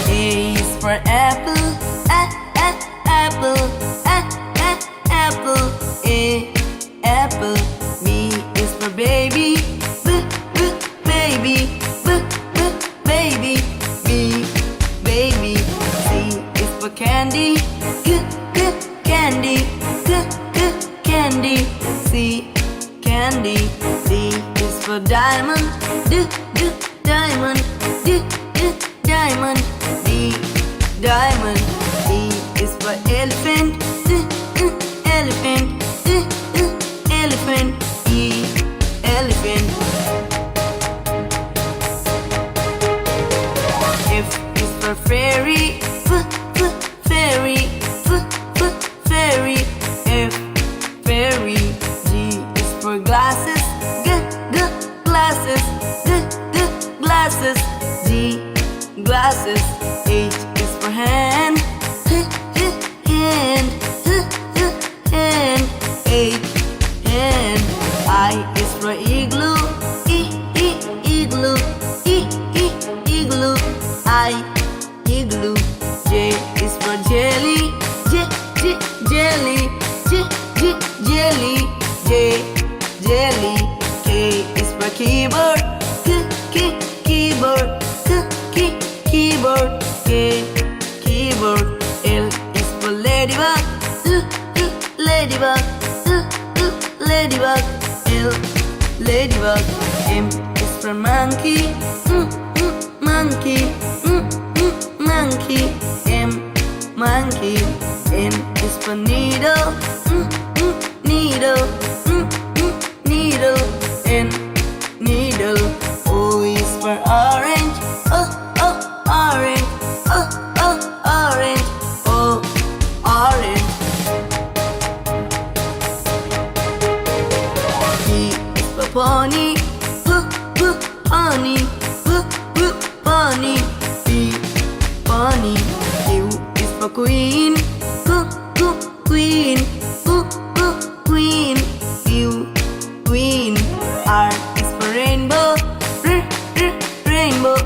A is for apple, apple, apple, A, apple. B is for baby, baby, baby, B, baby. C is for candy, candy, candy, C, candy. D is for diamond, diamond, diamond, D, diamond. E is for elephant, elephant, elephant, E, elephant. F is for fairy, fairy, fairy, F, fairy. G is for glasses, glasses, glasses, G, glasses. H is for hand, hand, hand, H, hand. I is for igloo, igloo, igloo, I, igloo. J is for jelly, jelly, jelly, J, jelly. K is for keyboard, keyboard, keyboard, K, keyboard. L is for ladybug, ladybug, ladybug, L, ladybug. M is for monkey, monkey, monkey, M, monkey. N is for needle, needle, needle, N, needle. O is for orange, orange, orange, O, orange. P is for pony, pony, pony, P, pony. Q is for queen, queen, queen, Q, queen. R is for rainbow, rainbow,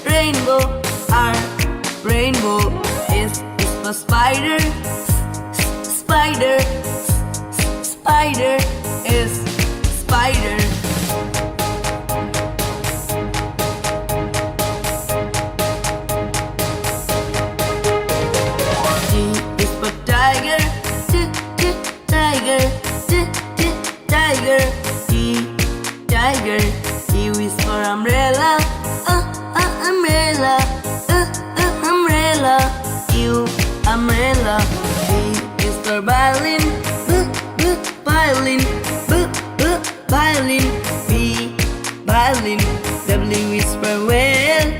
rainbow, R, rainbow. S is for spider, spider, spider, S, spider. T is for tiger, tiger, tiger, T, tiger. U is for umbrella, umbrella, umbrella, U, umbrella. V is for violin, violin, violin, V, violin. W is for whale,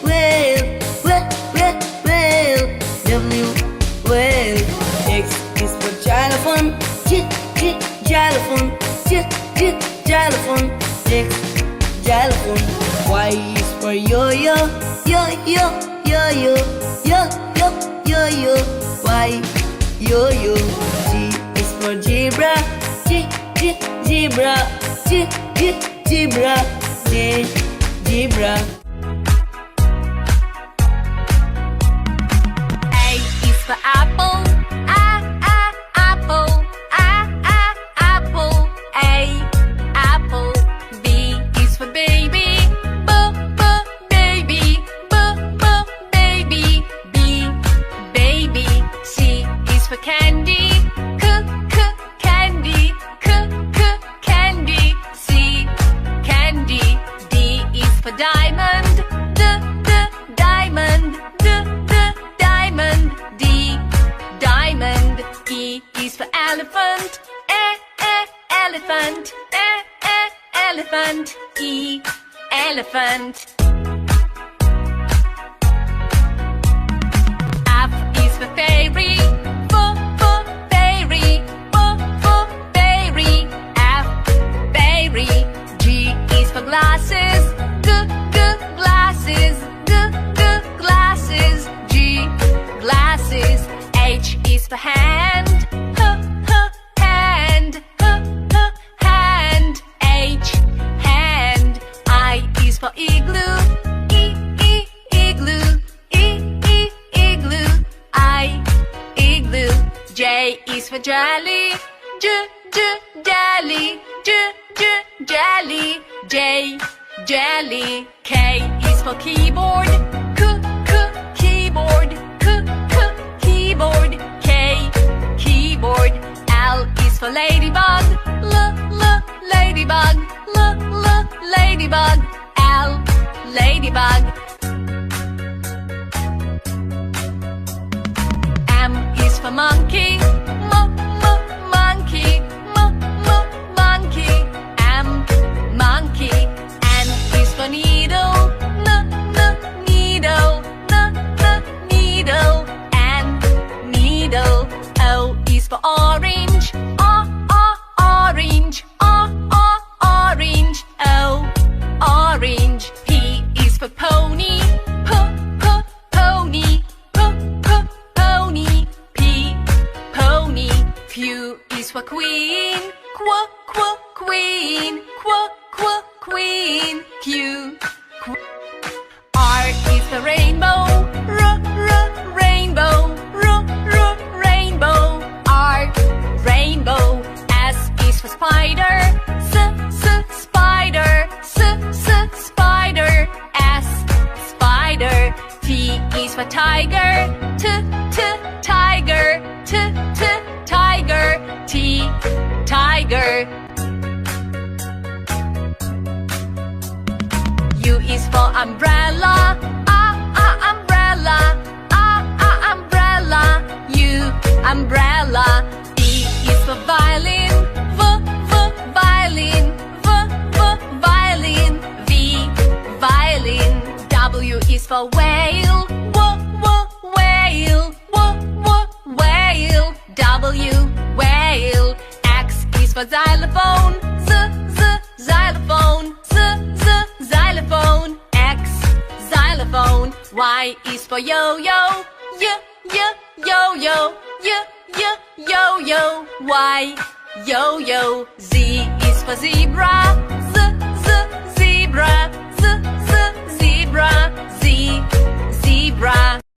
whale, whale, W, whale. X is for xylophone, xylophone, xylophone, X, xylophone. Y is for yo-yo, yo-yo, yo-yo, yo-yo, yo-yo, Y, yo-yo. G is for zebra, zebra, zebra, J, zebra. A is for apple, apple, apple, A, apple. B is for baby, baby, baby, B, baby. C is for candy, candy, candy, C, candy. D is for diamond, diamond, diamond, D, diamond. E is for elephant, elephant, elephant, E, elephant. F is for fairy, fairy, fairy, F, fairy. G is for glasses, glasses, glasses, G, glasses. H is for hand, is for jelly. Jelly. Jelly. Jelly. K is for keyboard. Keyboard. Keyboard. K, keyboard. L is for ladybug. Ladybug. Ladybug. L, ladybug. M is for monkey. Monkey. Monkey. M, monkey. N is for needle. Needle. Needle. N, needle. O is for orange. Orange. Orange. O, orange. P is for pony. Pony. Pony. P, pony. Q is for queen. Queen. Queen. Q. R is for rainbow. Rainbow. Rainbow. R, rainbow. S is for spider. Spider. Spider. S, spider. T is for tiger. Tiger. Tiger. T, tiger. U is for umbrella. Umbrella. Umbrella. U, umbrella. V is for violin. Violin. Violin. V, violin. W is for whale. Whale. Whale. W, whale. X is for xylophone. Xylophone. Xylophone. X, xylophone. Y is for yo-yo. Yo-yo. Yo-yo. Y, yo-yo. Z is for zebra. Zebra. Zebra. Z, zebra.